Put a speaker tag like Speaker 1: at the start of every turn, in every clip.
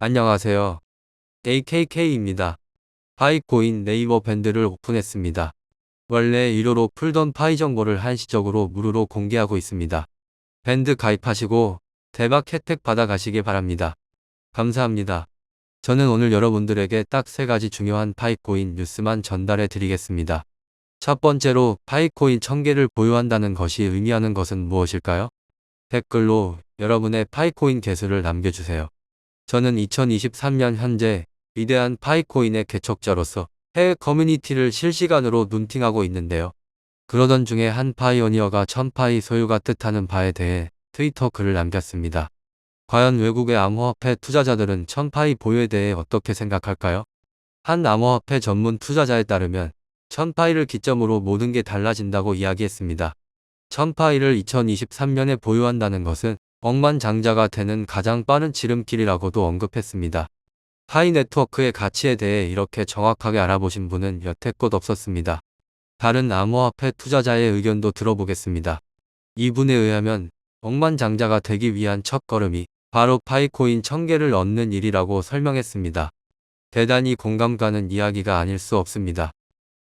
Speaker 1: 안녕하세요. AKK입니다. 파이코인 네이버 밴드를 오픈했습니다. 원래 유료로 풀던 파이 정보를 한시적으로 무료로 공개하고 있습니다. 밴드 가입하시고 대박 혜택 받아가시길 바랍니다. 감사합니다. 저는 오늘 여러분들에게 딱 3가지 중요한 파이코인 뉴스만 전달해 드리겠습니다. 첫 번째로 파이코인 1000개를 보유한다는 것이 의미하는 것은 무엇일까요? 댓글로 여러분의 파이코인 개수를 남겨주세요. 저는 2023년 현재 위대한 파이코인의 개척자로서 해외 커뮤니티를 실시간으로 눈팅하고 있는데요. 그러던 중에 한 파이오니어가 1000파이 소유가 뜻하는 바에 대해 트위터 글을 남겼습니다. 과연 외국의 암호화폐 투자자들은 1000파이 보유에 대해 어떻게 생각할까요? 한 암호화폐 전문 투자자에 따르면 1000파이를 기점으로 모든 게 달라진다고 이야기했습니다. 1000파이를 2023년에 보유한다는 것은 억만장자가 되는 가장 빠른 지름길이라고도 언급했습니다. 파이 네트워크의 가치에 대해 이렇게 정확하게 알아보신 분은 여태껏 없었습니다. 다른 암호화폐 투자자의 의견도 들어보겠습니다. 이분에 의하면 억만장자가 되기 위한 첫걸음이 바로 파이코인 1000개를 얻는 일이라고 설명했습니다. 대단히 공감 가는 이야기가 아닐 수 없습니다.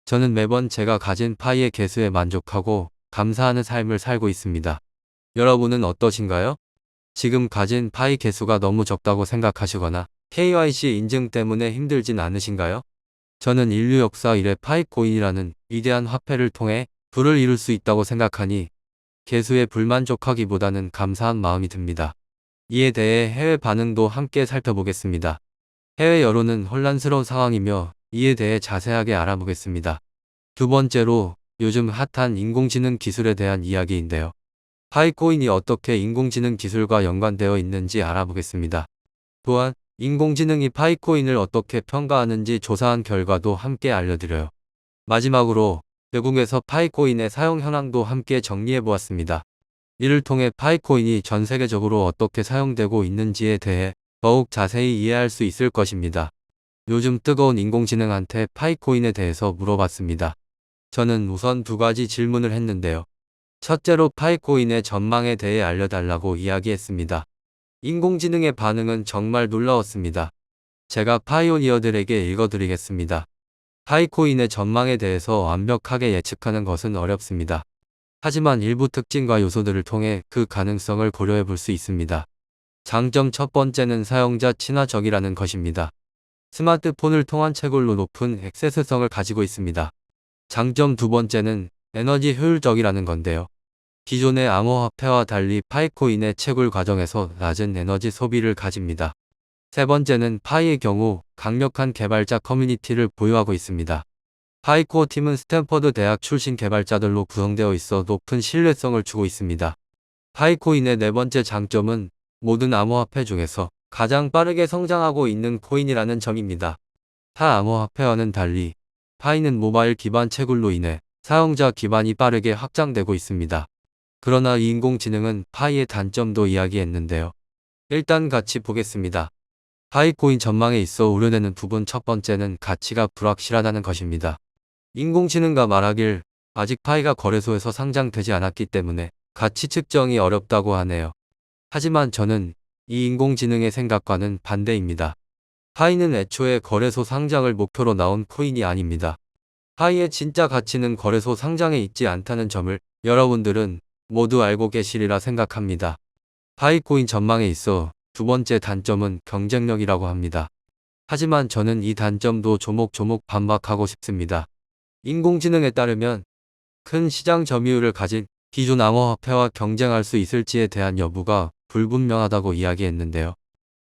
Speaker 1: 저는 매번 제가 가진 파이의 개수에 만족하고 감사하는 삶을 살고 있습니다. 여러분은 어떠신가요? 지금 가진 파이 개수가 너무 적다고 생각하시거나 KYC 인증 때문에 힘들진 않으신가요? 저는 인류 역사 이래 파이코인이라는 위대한 화폐를 통해 부를 이룰 수 있다고 생각하니 개수에 불만족하기보다는 감사한 마음이 듭니다. 이에 대해 해외 반응도 함께 살펴보겠습니다. 해외 여론은 혼란스러운 상황이며 이에 대해 자세하게 알아보겠습니다. 두 번째로 요즘 핫한 인공지능 기술에 대한 이야기인데요. 파이코인이 어떻게 인공지능 기술과 연관되어 있는지 알아보겠습니다. 또한 인공지능이 파이코인을 어떻게 평가하는지 조사한 결과도 함께 알려드려요. 마지막으로 외국에서 파이코인의 사용 현황도 함께 정리해보았습니다. 이를 통해 파이코인이 전 세계적으로 어떻게 사용되고 있는지에 대해 더욱 자세히 이해할 수 있을 것입니다. 요즘 뜨거운 인공지능한테 파이코인에 대해서 물어봤습니다. 저는 우선 2가지 질문을 했는데요. 첫째로 파이코인의 전망에 대해 알려달라고 이야기했습니다. 인공지능의 반응은 정말 놀라웠습니다. 제가 파이오니어들에게 읽어드리겠습니다. 파이코인의 전망에 대해서 완벽하게 예측하는 것은 어렵습니다. 하지만 일부 특징과 요소들을 통해 그 가능성을 고려해 볼 수 있습니다. 장점 첫 번째는 사용자 친화적이라는 것입니다. 스마트폰을 통한 채굴로 높은 액세스성을 가지고 있습니다. 장점 두 번째는 에너지 효율적이라는 건데요. 기존의 암호화폐와 달리 파이코인의 채굴 과정에서 낮은 에너지 소비를 가집니다. 세 번째는 파이의 경우 강력한 개발자 커뮤니티를 보유하고 있습니다. 파이코어 팀은 스탠퍼드 대학 출신 개발자들로 구성되어 있어 높은 신뢰성을 주고 있습니다. 파이코인의 네 번째 장점은 모든 암호화폐 중에서 가장 빠르게 성장하고 있는 코인이라는 점입니다. 타 암호화폐와는 달리 파이는 모바일 기반 채굴로 인해 사용자 기반이 빠르게 확장되고 있습니다. 그러나 인공지능은 파이의 단점도 이야기했는데요. 일단 같이 보겠습니다. 파이코인 전망에 있어 우려되는 부분 첫 번째는 가치가 불확실하다는 것입니다. 인공지능가 말하길 아직 파이가 거래소에서 상장되지 않았기 때문에 가치 측정이 어렵다고 하네요. 하지만 저는 이 인공지능의 생각과는 반대입니다. 파이는 애초에 거래소 상장을 목표로 나온 코인이 아닙니다. 파이의 진짜 가치는 거래소 상장에 있지 않다는 점을 여러분들은 모두 알고 계시리라 생각합니다. 파이코인 전망에 있어 두 번째 단점은 경쟁력이라고 합니다. 하지만 저는 이 단점도 조목조목 반박하고 싶습니다. 인공지능에 따르면 큰 시장 점유율을 가진 기존 암호화폐와 경쟁할 수 있을지에 대한 여부가 불분명하다고 이야기했는데요.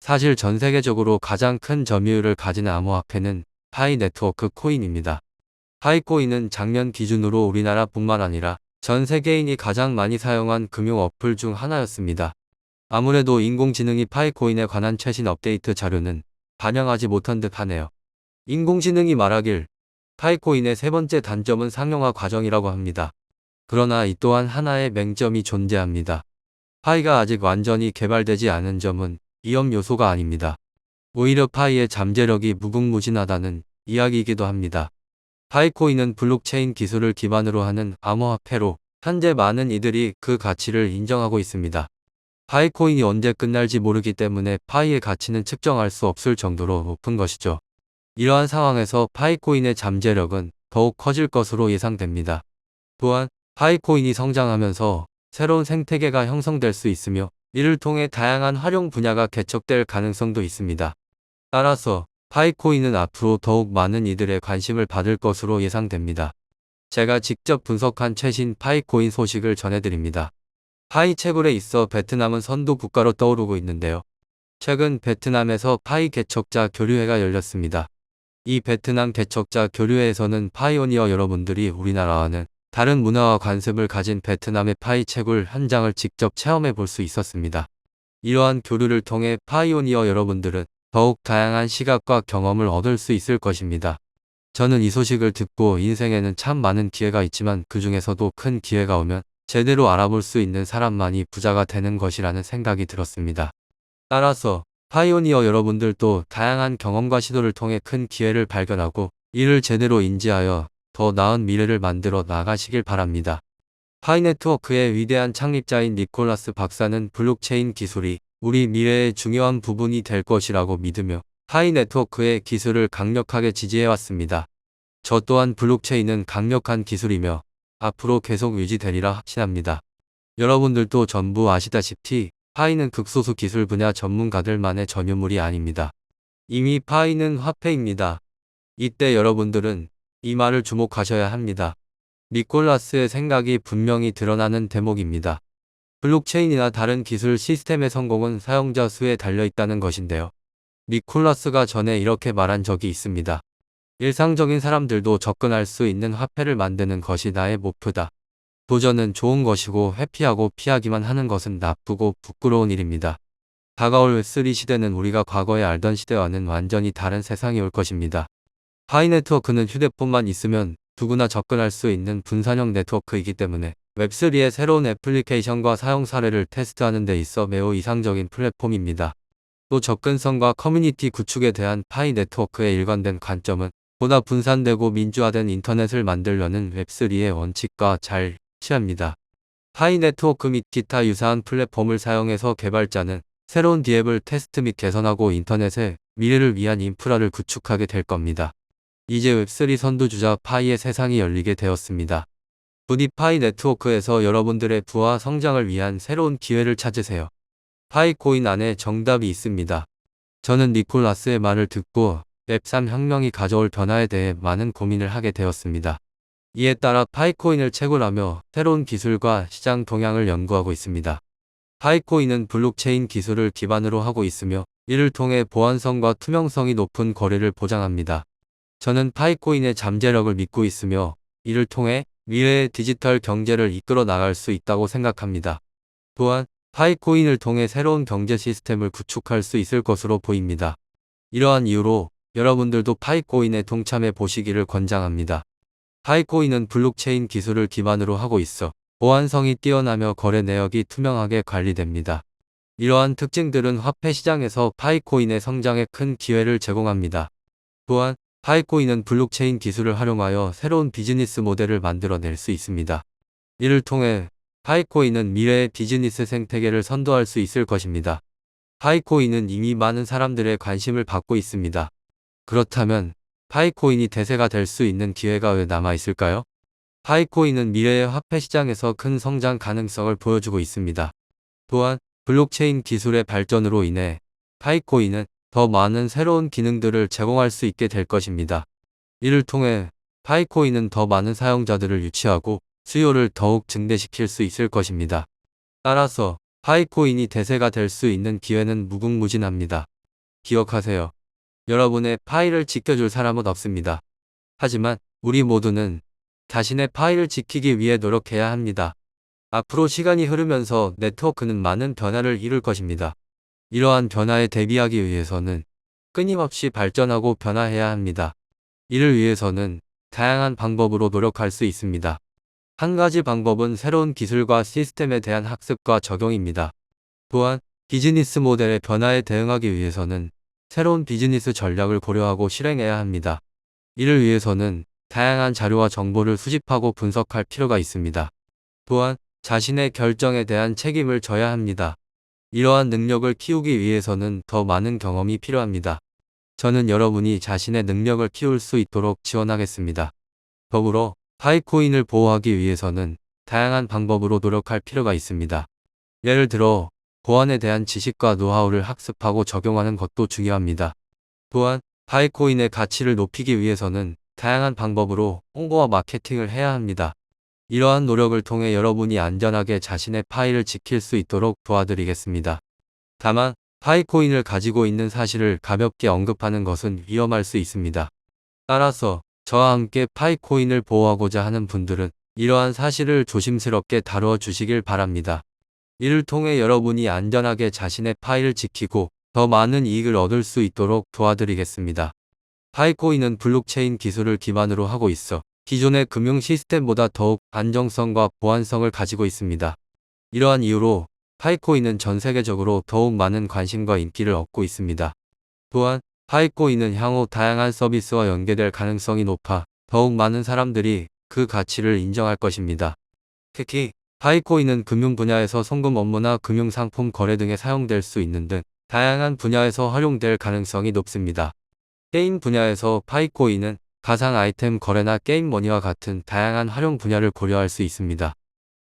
Speaker 1: 사실 전 세계적으로 가장 큰 점유율을 가진 암호화폐는 파이 네트워크 코인입니다. 파이코인은 작년 기준으로 우리나라뿐만 아니라 전 세계인이 가장 많이 사용한 금융 어플 중 하나였습니다. 아무래도 인공지능이 파이코인에 관한 최신 업데이트 자료는 반영하지 못한 듯 하네요. 인공지능이 말하길 파이코인의 세 번째 단점은 상용화 과정이라고 합니다. 그러나 이 또한 하나의 맹점이 존재합니다. 파이가 아직 완전히 개발되지 않은 점은 위험 요소가 아닙니다. 오히려 파이의 잠재력이 무궁무진하다는 이야기이기도 합니다. 파이코인은 블록체인 기술을 기반으로 하는 암호화폐로 현재 많은 이들이 그 가치를 인정하고 있습니다. 파이코인이 언제 끝날지 모르기 때문에 파이의 가치는 측정할 수 없을 정도로 높은 것이죠. 이러한 상황에서 파이코인의 잠재력은 더욱 커질 것으로 예상됩니다. 또한 파이코인이 성장하면서 새로운 생태계가 형성될 수 있으며 이를 통해 다양한 활용 분야가 개척될 가능성도 있습니다. 따라서 파이코인은 앞으로 더욱 많은 이들의 관심을 받을 것으로 예상됩니다. 제가 직접 분석한 최신 파이코인 소식을 전해드립니다. 파이 채굴에 있어 베트남은 선도 국가로 떠오르고 있는데요. 최근 베트남에서 파이 개척자 교류회가 열렸습니다. 이 베트남 개척자 교류회에서는 파이오니어 여러분들이 우리나라와는 다른 문화와 관습을 가진 베트남의 파이 채굴 현장을 직접 체험해 볼 수 있었습니다. 이러한 교류를 통해 파이오니어 여러분들은 더욱 다양한 시각과 경험을 얻을 수 있을 것입니다. 저는 이 소식을 듣고 인생에는 참 많은 기회가 있지만 그 중에서도 큰 기회가 오면 제대로 알아볼 수 있는 사람만이 부자가 되는 것이라는 생각이 들었습니다. 따라서 파이오니어 여러분들도 다양한 경험과 시도를 통해 큰 기회를 발견하고 이를 제대로 인지하여 더 나은 미래를 만들어 나가시길 바랍니다. 파이네트워크의 위대한 창립자인 니콜라스 박사는 블록체인 기술이 우리 미래의 중요한 부분이 될 것이라고 믿으며 파이네트워크의 기술을 강력하게 지지해왔습니다. 저 또한 블록체인은 강력한 기술이며 앞으로 계속 유지되리라 확신합니다. 여러분들도 전부 아시다시피 파이는 극소수 기술 분야 전문가들만의 전유물이 아닙니다. 이미 파이는 화폐입니다. 이때 여러분들은 이 말을 주목하셔야 합니다. 니콜라스의 생각이 분명히 드러나는 대목입니다. 블록체인이나 다른 기술 시스템의 성공은 사용자 수에 달려있다는 것인데요. 니콜라스가 전에 이렇게 말한 적이 있습니다. 일상적인 사람들도 접근할 수 있는 화폐를 만드는 것이 나의 목표다. 도전은 좋은 것이고 회피하고 피하기만 하는 것은 나쁘고 부끄러운 일입니다. 다가올 웹3 시대는 우리가 과거에 알던 시대와는 완전히 다른 세상이 올 것입니다. 파이 네트워크는 휴대폰만 있으면 누구나 접근할 수 있는 분산형 네트워크이기 때문에 웹3의 새로운 애플리케이션과 사용 사례를 테스트하는 데 있어 매우 이상적인 플랫폼입니다. 또 접근성과 커뮤니티 구축에 대한 파이 네트워크의 일관된 관점은 보다 분산되고 민주화된 인터넷을 만들려는 웹3의 원칙과 잘 일치합니다. 파이 네트워크 및 기타 유사한 플랫폼을 사용해서 개발자는 새로운 디앱을 테스트 및 개선하고 인터넷의 미래를 위한 인프라를 구축하게 될 겁니다. 이제 웹3 선두주자 파이의 세상이 열리게 되었습니다. 부디 파이 네트워크에서 여러분들의 부와 성장을 위한 새로운 기회를 찾으세요. 파이코인 안에 정답이 있습니다. 저는 니콜라스의 말을 듣고 웹3 혁명이 가져올 변화에 대해 많은 고민을 하게 되었습니다. 이에 따라 파이코인을 채굴하며 새로운 기술과 시장 동향을 연구하고 있습니다. 파이코인은 블록체인 기술을 기반으로 하고 있으며 이를 통해 보안성과 투명성이 높은 거래를 보장합니다. 저는 파이코인의 잠재력을 믿고 있으며 이를 통해 미래의 디지털 경제를 이끌어 나갈 수 있다고 생각합니다. 또한 파이코인을 통해 새로운 경제 시스템을 구축할 수 있을 것으로 보입니다. 이러한 이유로 여러분들도 파이코인에 동참해 보시기를 권장합니다. 파이코인은 블록체인 기술을 기반으로 하고 있어 보안성이 뛰어나며 거래 내역이 투명하게 관리됩니다. 이러한 특징들은 화폐 시장에서 파이코인의 성장에 큰 기회를 제공합니다. 또한 파이코인은 블록체인 기술을 활용하여 새로운 비즈니스 모델을 만들어낼 수 있습니다. 이를 통해 파이코인은 미래의 비즈니스 생태계를 선도할 수 있을 것입니다. 파이코인은 이미 많은 사람들의 관심을 받고 있습니다. 그렇다면 파이코인이 대세가 될 수 있는 기회가 왜 남아 있을까요? 파이코인은 미래의 화폐 시장에서 큰 성장 가능성을 보여주고 있습니다. 또한 블록체인 기술의 발전으로 인해 파이코인은 더 많은 새로운 기능들을 제공할 수 있게 될 것입니다. 이를 통해 파이코인은 더 많은 사용자들을 유치하고 수요를 더욱 증대시킬 수 있을 것입니다. 따라서 파이코인이 대세가 될 수 있는 기회는 무궁무진합니다. 기억하세요. 여러분의 파이를 지켜줄 사람은 없습니다. 하지만 우리 모두는 자신의 파이를 지키기 위해 노력해야 합니다. 앞으로 시간이 흐르면서 네트워크는 많은 변화를 이룰 것입니다. 이러한 변화에 대비하기 위해서는 끊임없이 발전하고 변화해야 합니다. 이를 위해서는 다양한 방법으로 노력할 수 있습니다. 한 가지 방법은 새로운 기술과 시스템에 대한 학습과 적용입니다. 또한 비즈니스 모델의 변화에 대응하기 위해서는 새로운 비즈니스 전략을 고려하고 실행해야 합니다. 이를 위해서는 다양한 자료와 정보를 수집하고 분석할 필요가 있습니다. 또한 자신의 결정에 대한 책임을 져야 합니다. 이러한 능력을 키우기 위해서는 더 많은 경험이 필요합니다. 저는 여러분이 자신의 능력을 키울 수 있도록 지원하겠습니다. 더불어 파이코인을 보호하기 위해서는 다양한 방법으로 노력할 필요가 있습니다. 예를 들어 보안에 대한 지식과 노하우를 학습하고 적용하는 것도 중요합니다. 또한 파이코인의 가치를 높이기 위해서는 다양한 방법으로 홍보와 마케팅을 해야 합니다. 이러한 노력을 통해 여러분이 안전하게 자신의 파이를 지킬 수 있도록 도와드리겠습니다. 다만 파이코인을 가지고 있는 사실을 가볍게 언급하는 것은 위험할 수 있습니다. 따라서 저와 함께 파이코인을 보호하고자 하는 분들은 이러한 사실을 조심스럽게 다루어 주시길 바랍니다. 이를 통해 여러분이 안전하게 자신의 파이를 지키고 더 많은 이익을 얻을 수 있도록 도와드리겠습니다. 파이코인은 블록체인 기술을 기반으로 하고 있어 기존의 금융 시스템보다 더욱 안정성과 보안성을 가지고 있습니다. 이러한 이유로 파이코인은 전 세계적으로 더욱 많은 관심과 인기를 얻고 있습니다. 또한 파이코인은 향후 다양한 서비스와 연계될 가능성이 높아 더욱 많은 사람들이 그 가치를 인정할 것입니다. 특히 파이코인은 금융 분야에서 송금 업무나 금융상품 거래 등에 사용될 수 있는 등 다양한 분야에서 활용될 가능성이 높습니다. 게임 분야에서 파이코인은 가상 아이템 거래나 게임 머니와 같은 다양한 활용 분야를 고려할 수 있습니다.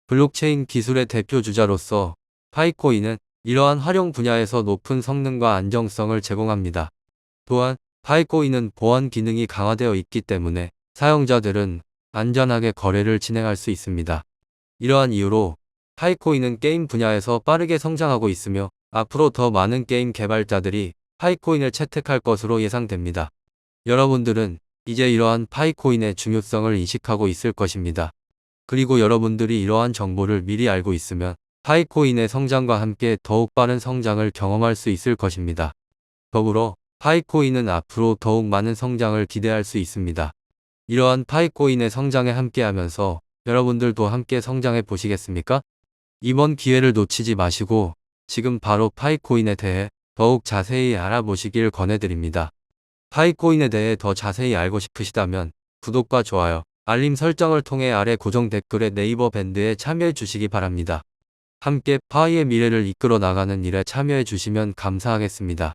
Speaker 1: 블록체인 기술의 대표 주자로서 파이코인은 이러한 활용 분야에서 높은 성능과 안정성을 제공합니다. 또한 파이코인은 보안 기능이 강화되어 있기 때문에 사용자들은 안전하게 거래를 진행할 수 있습니다. 이러한 이유로 파이코인은 게임 분야에서 빠르게 성장하고 있으며 앞으로 더 많은 게임 개발자들이 파이코인을 채택할 것으로 예상됩니다. 여러분들은 이제 이러한 파이코인의 중요성을 인식하고 있을 것입니다. 그리고 여러분들이 이러한 정보를 미리 알고 있으면 파이코인의 성장과 함께 더욱 빠른 성장을 경험할 수 있을 것입니다. 더불어 파이코인은 앞으로 더욱 많은 성장을 기대할 수 있습니다. 이러한 파이코인의 성장에 함께하면서 여러분들도 함께 성장해 보시겠습니까? 이번 기회를 놓치지 마시고 지금 바로 파이코인에 대해 더욱 자세히 알아보시길 권해드립니다. 파이코인에 대해 더 자세히 알고 싶으시다면 구독과 좋아요, 알림 설정을 통해 아래 고정 댓글에 네이버 밴드에 참여해 주시기 바랍니다. 함께 파이의 미래를 이끌어 나가는 일에 참여해 주시면 감사하겠습니다.